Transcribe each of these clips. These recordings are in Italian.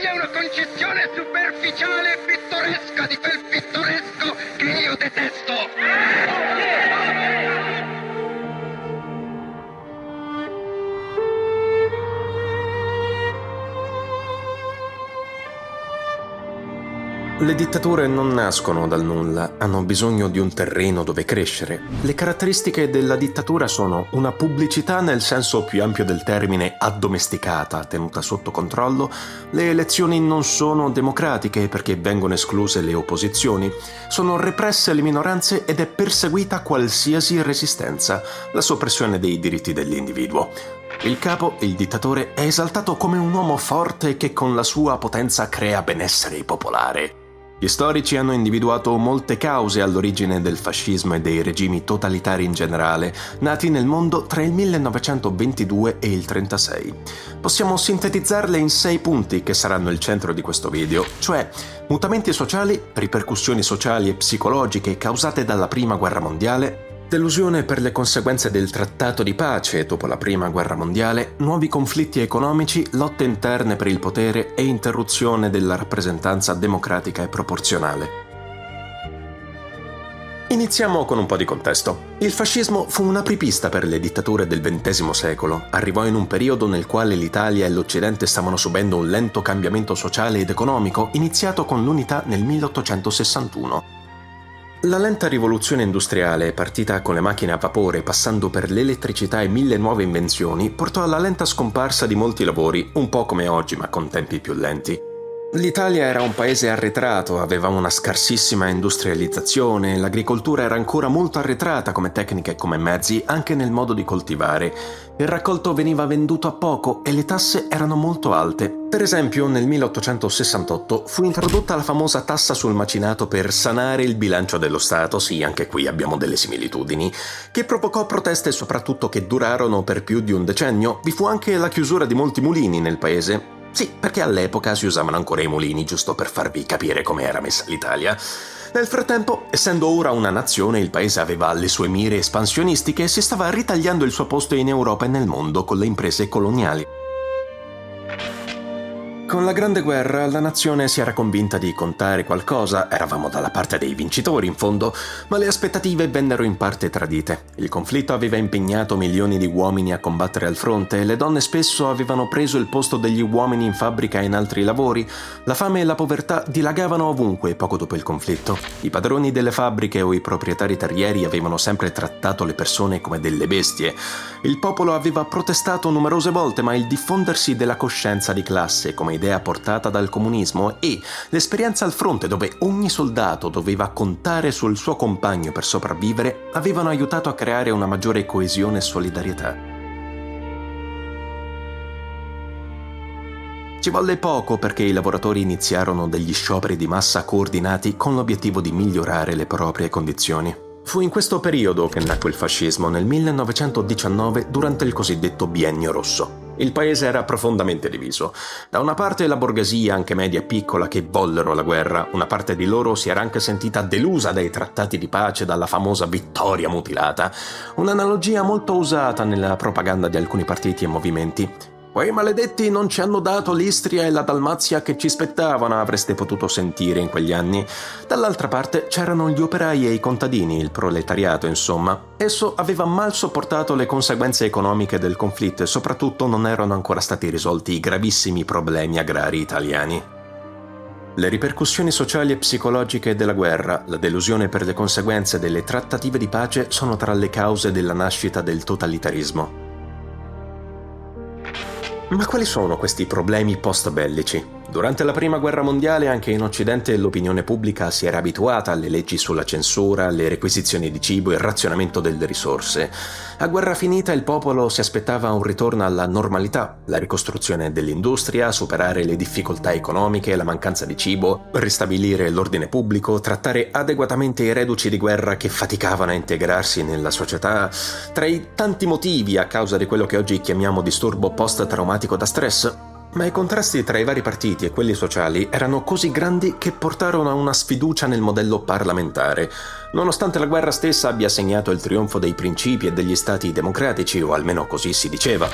è una concezione superficiale e pittoresca di quel pittoresco che io detesto. Le dittature non nascono dal nulla, hanno bisogno di un terreno dove crescere. Le caratteristiche della dittatura sono una pubblicità nel senso più ampio del termine addomesticata, tenuta sotto controllo, le elezioni non sono democratiche perché vengono escluse le opposizioni, sono represse le minoranze ed è perseguita qualsiasi resistenza, la soppressione dei diritti dell'individuo. Il capo, il dittatore, è esaltato come un uomo forte che con la sua potenza crea benessere popolare. Gli storici hanno individuato molte cause all'origine del fascismo e dei regimi totalitari in generale, nati nel mondo tra il 1922 e il 1936. Possiamo sintetizzarle in 6 punti che saranno il centro di questo video, cioè mutamenti sociali, ripercussioni sociali e psicologiche causate dalla Prima Guerra Mondiale, delusione per le conseguenze del trattato di pace dopo la Prima Guerra Mondiale, nuovi conflitti economici, lotte interne per il potere e interruzione della rappresentanza democratica e proporzionale. Iniziamo con un po' di contesto. Il fascismo fu un'apripista per le dittature del XX secolo. Arrivò in un periodo nel quale l'Italia e l'Occidente stavano subendo un lento cambiamento sociale ed economico iniziato con l'unità nel 1861. La lenta rivoluzione industriale, partita con le macchine a vapore passando per l'elettricità e 1000 nuove invenzioni, portò alla lenta scomparsa di molti lavori, un po' come oggi ma con tempi più lenti. L'Italia era un paese arretrato, aveva una scarsissima industrializzazione, l'agricoltura era ancora molto arretrata come tecnica e come mezzi, anche nel modo di coltivare. Il raccolto veniva venduto a poco e le tasse erano molto alte. Per esempio, nel 1868 fu introdotta la famosa tassa sul macinato per sanare il bilancio dello Stato, sì, anche qui abbiamo delle similitudini, che provocò proteste soprattutto che durarono per più di un decennio. Vi fu anche la chiusura di molti mulini nel paese. Sì, perché all'epoca si usavano ancora i mulini, giusto per farvi capire come era messa l'Italia. Nel frattempo, essendo ora una nazione, il paese aveva le sue mire espansionistiche e si stava ritagliando il suo posto in Europa e nel mondo con le imprese coloniali. Con la Grande Guerra la nazione si era convinta di contare qualcosa, eravamo dalla parte dei vincitori in fondo, ma le aspettative vennero in parte tradite. Il conflitto aveva impegnato milioni di uomini a combattere al fronte e le donne spesso avevano preso il posto degli uomini in fabbrica e in altri lavori. La fame e la povertà dilagavano ovunque poco dopo il conflitto. I padroni delle fabbriche o i proprietari terrieri avevano sempre trattato le persone come delle bestie. Il popolo aveva protestato numerose volte, ma il diffondersi della coscienza di classe come idea portata dal comunismo e l'esperienza al fronte dove ogni soldato doveva contare sul suo compagno per sopravvivere avevano aiutato a creare una maggiore coesione e solidarietà. Ci volle poco perché i lavoratori iniziarono degli scioperi di massa coordinati con l'obiettivo di migliorare le proprie condizioni. Fu in questo periodo che nacque il fascismo, nel 1919, durante il cosiddetto Biennio Rosso. Il paese era profondamente diviso. Da una parte la borghesia, anche media e piccola, che vollero la guerra. Una parte di loro si era anche sentita delusa dai trattati di pace, dalla famosa vittoria mutilata. Un'analogia molto usata nella propaganda di alcuni partiti e movimenti. Quei maledetti non ci hanno dato l'Istria e la Dalmazia che ci spettavano, avreste potuto sentire in quegli anni. Dall'altra parte c'erano gli operai e i contadini, il proletariato, insomma. Esso aveva mal sopportato le conseguenze economiche del conflitto e soprattutto non erano ancora stati risolti i gravissimi problemi agrari italiani. Le ripercussioni sociali e psicologiche della guerra, la delusione per le conseguenze delle trattative di pace sono tra le cause della nascita del totalitarismo. Ma quali sono questi problemi post-bellici? Durante la Prima Guerra Mondiale anche in Occidente l'opinione pubblica si era abituata alle leggi sulla censura, alle requisizioni di cibo e il razionamento delle risorse. A guerra finita il popolo si aspettava un ritorno alla normalità, la ricostruzione dell'industria, superare le difficoltà economiche, la mancanza di cibo, ristabilire l'ordine pubblico, trattare adeguatamente i reduci di guerra che faticavano a integrarsi nella società. Tra i tanti motivi a causa di quello che oggi chiamiamo disturbo post-traumatico da stress, ma i contrasti tra i vari partiti e quelli sociali erano così grandi che portarono a una sfiducia nel modello parlamentare, nonostante la guerra stessa abbia segnato il trionfo dei principi e degli stati democratici, o almeno così si diceva.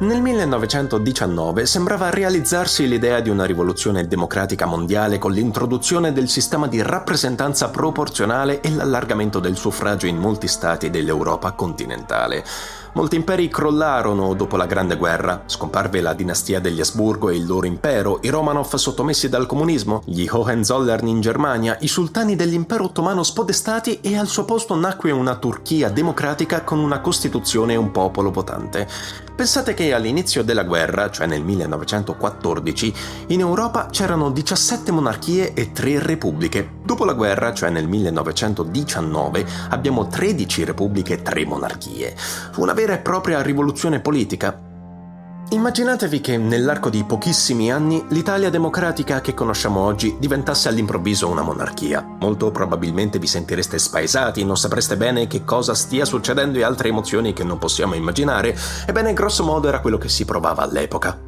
Nel 1919 sembrava realizzarsi l'idea di una rivoluzione democratica mondiale con l'introduzione del sistema di rappresentanza proporzionale e l'allargamento del suffragio in molti stati dell'Europa continentale. Molti imperi crollarono dopo la Grande Guerra, scomparve la dinastia degli Asburgo e il loro impero, i Romanov sottomessi dal comunismo, gli Hohenzollern in Germania, i sultani dell'impero ottomano spodestati e al suo posto nacque una Turchia democratica con una costituzione e un popolo votante. Pensate che all'inizio della guerra, cioè nel 1914, in Europa c'erano 17 monarchie e 3 repubbliche. Dopo la guerra, cioè nel 1919, abbiamo 13 repubbliche e 3 monarchie. Fu una vera e propria rivoluzione politica. Immaginatevi che nell'arco di pochissimi anni l'Italia democratica che conosciamo oggi diventasse all'improvviso una monarchia. Molto probabilmente vi sentireste spaesati, non sapreste bene che cosa stia succedendo e altre emozioni che non possiamo immaginare. Ebbene, grosso modo era quello che si provava all'epoca.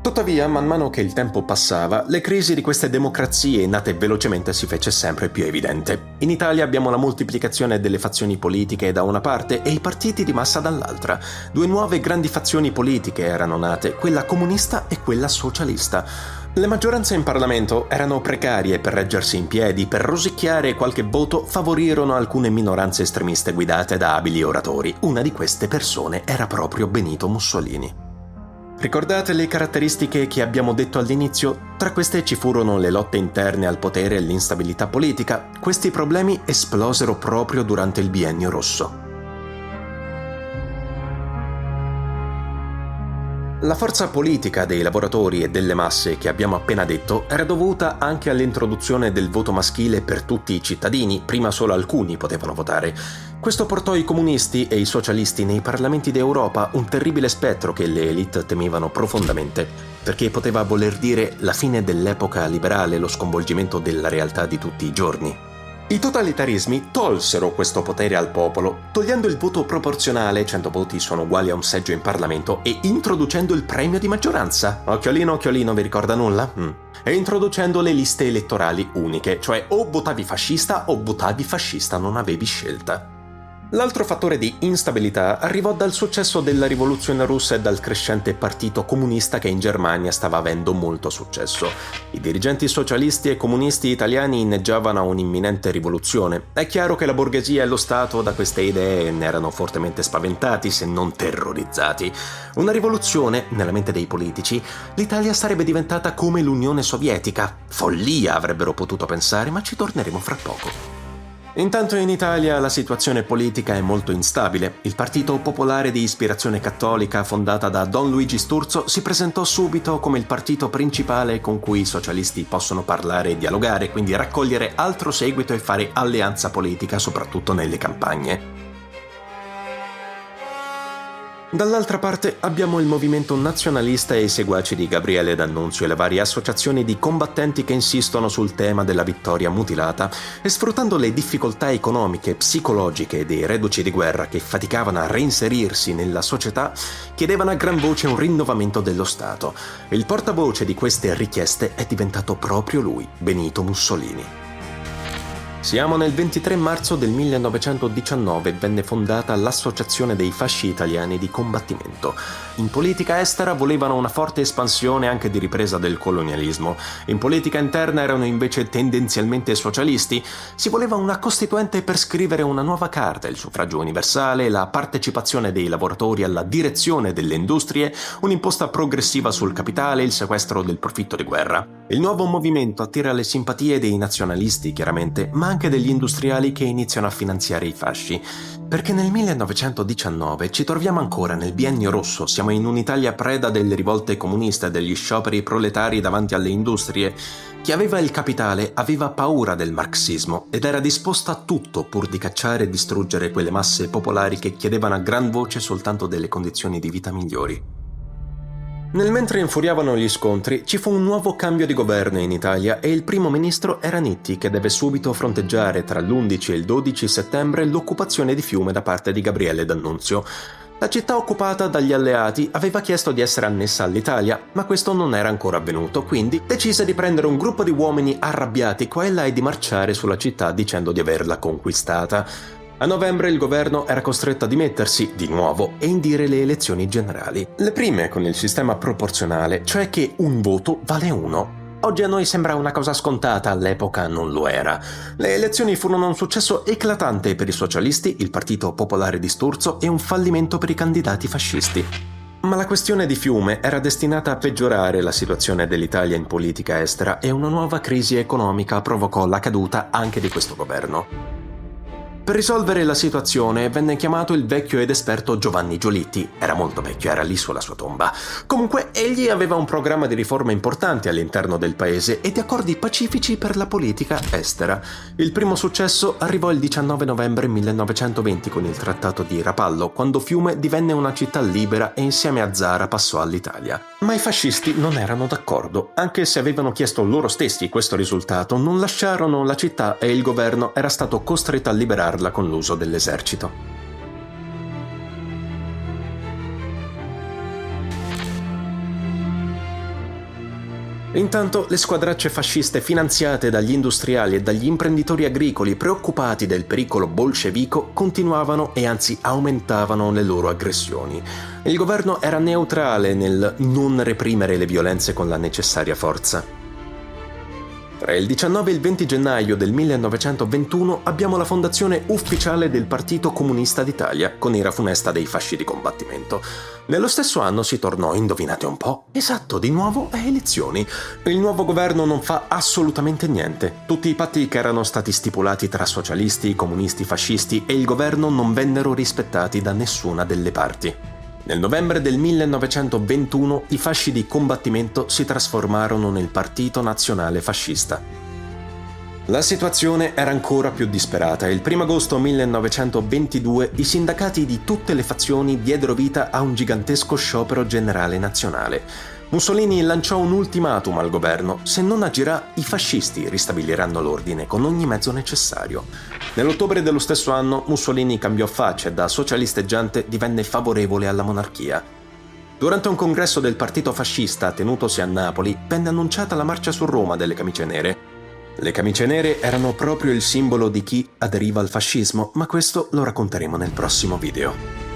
Tuttavia, man mano che il tempo passava, le crisi di queste democrazie nate velocemente si fece sempre più evidente. In Italia abbiamo la moltiplicazione delle fazioni politiche da una parte e i partiti di massa dall'altra. 2 nuove grandi fazioni politiche erano nate, quella comunista e quella socialista. Le maggioranze in Parlamento erano precarie per reggersi in piedi, per rosicchiare qualche voto favorirono alcune minoranze estremiste guidate da abili oratori. Una di queste persone era proprio Benito Mussolini. Ricordate le caratteristiche che abbiamo detto all'inizio? Tra queste ci furono le lotte interne al potere e l'instabilità politica. Questi problemi esplosero proprio durante il Biennio Rosso. La forza politica dei lavoratori e delle masse che abbiamo appena detto era dovuta anche all'introduzione del voto maschile per tutti i cittadini, prima solo alcuni potevano votare. Questo portò i comunisti e i socialisti nei parlamenti d'Europa, un terribile spettro che le élite temevano profondamente, perché poteva voler dire la fine dell'epoca liberale, lo sconvolgimento della realtà di tutti i giorni. I totalitarismi tolsero questo potere al popolo, togliendo il voto proporzionale, 100 voti sono uguali a un seggio in Parlamento, e introducendo il premio di maggioranza. Occhiolino, occhiolino, vi ricorda nulla? E introducendo le liste elettorali uniche, cioè o votavi fascista o votavi fascista, non avevi scelta. L'altro fattore di instabilità arrivò dal successo della rivoluzione russa e dal crescente partito comunista che in Germania stava avendo molto successo. I dirigenti socialisti e comunisti italiani inneggiavano a un'imminente rivoluzione. È chiaro che la borghesia e lo Stato da queste idee ne erano fortemente spaventati, se non terrorizzati. Una rivoluzione, nella mente dei politici, l'Italia sarebbe diventata come l'Unione Sovietica. Follia avrebbero potuto pensare, ma ci torneremo fra poco. Intanto in Italia la situazione politica è molto instabile. Il Partito Popolare di ispirazione cattolica, fondata da Don Luigi Sturzo, si presentò subito come il partito principale con cui i socialisti possono parlare e dialogare, quindi raccogliere altro seguito e fare alleanza politica, soprattutto nelle campagne. Dall'altra parte abbiamo il movimento nazionalista e i seguaci di Gabriele D'Annunzio e le varie associazioni di combattenti che insistono sul tema della vittoria mutilata e, sfruttando le difficoltà economiche e psicologiche dei reduci di guerra che faticavano a reinserirsi nella società, chiedevano a gran voce un rinnovamento dello Stato. Il portavoce di queste richieste è diventato proprio lui, Benito Mussolini. Siamo nel 23 marzo del 1919 e venne fondata l'Associazione dei Fasci Italiani di Combattimento. In politica estera volevano una forte espansione anche di ripresa del colonialismo. In politica interna erano invece tendenzialmente socialisti. Si voleva una costituente per scrivere una nuova carta, il suffragio universale, la partecipazione dei lavoratori alla direzione delle industrie, un'imposta progressiva sul capitale, il sequestro del profitto di guerra. Il nuovo movimento attira le simpatie dei nazionalisti, chiaramente, ma anche degli industriali che iniziano a finanziare i fasci. Perché nel 1919 ci troviamo ancora nel Biennio Rosso, siamo in un'Italia preda delle rivolte comuniste e degli scioperi proletari davanti alle industrie. Chi aveva il capitale aveva paura del marxismo ed era disposto a tutto pur di cacciare e distruggere quelle masse popolari che chiedevano a gran voce soltanto delle condizioni di vita migliori. Nel mentre infuriavano gli scontri, ci fu un nuovo cambio di governo in Italia e il primo ministro era Nitti, che deve subito fronteggiare tra l'11 e il 12 settembre l'occupazione di Fiume da parte di Gabriele D'Annunzio. La città occupata dagli alleati aveva chiesto di essere annessa all'Italia, ma questo non era ancora avvenuto, quindi decise di prendere un gruppo di uomini arrabbiati qua e là e di marciare sulla città dicendo di averla conquistata. A novembre il governo era costretto a dimettersi di nuovo e indire le elezioni generali. Le prime con il sistema proporzionale, cioè che un voto vale uno. Oggi a noi sembra una cosa scontata, all'epoca non lo era. Le elezioni furono un successo eclatante per i socialisti, il Partito Popolare di Sturzo e un fallimento per i candidati fascisti. Ma la questione di Fiume era destinata a peggiorare la situazione dell'Italia in politica estera e una nuova crisi economica provocò la caduta anche di questo governo. Per risolvere la situazione venne chiamato il vecchio ed esperto Giovanni Giolitti. Era molto vecchio, era lì sulla sua tomba. Comunque, egli aveva un programma di riforme importanti all'interno del paese e di accordi pacifici per la politica estera. Il primo successo arrivò il 19 novembre 1920 con il Trattato di Rapallo, quando Fiume divenne una città libera e insieme a Zara passò all'Italia. Ma i fascisti non erano d'accordo. Anche se avevano chiesto loro stessi questo risultato, non lasciarono la città e il governo era stato costretto a liberarla con l'uso dell'esercito. Intanto le squadracce fasciste finanziate dagli industriali e dagli imprenditori agricoli preoccupati del pericolo bolscevico continuavano e anzi aumentavano le loro aggressioni. Il governo era neutrale nel non reprimere le violenze con la necessaria forza. Tra il 19 e il 20 gennaio del 1921 abbiamo la fondazione ufficiale del Partito Comunista d'Italia, con ira funesta dei fasci di combattimento. Nello stesso anno si tornò, indovinate un po', esatto, di nuovo a elezioni. Il nuovo governo non fa assolutamente niente. Tutti i patti che erano stati stipulati tra socialisti, comunisti, fascisti e il governo non vennero rispettati da nessuna delle parti. Nel novembre del 1921 i fasci di combattimento si trasformarono nel Partito Nazionale Fascista. La situazione era ancora più disperata e il 1 agosto 1922 i sindacati di tutte le fazioni diedero vita a un gigantesco sciopero generale nazionale. Mussolini lanciò un ultimatum al governo: se non agirà, i fascisti ristabiliranno l'ordine con ogni mezzo necessario. Nell'ottobre dello stesso anno Mussolini cambiò faccia e da socialisteggiante divenne favorevole alla monarchia. Durante un congresso del partito fascista tenutosi a Napoli venne annunciata la marcia su Roma delle camicie nere. Le camicie nere erano proprio il simbolo di chi aderiva al fascismo, ma questo lo racconteremo nel prossimo video.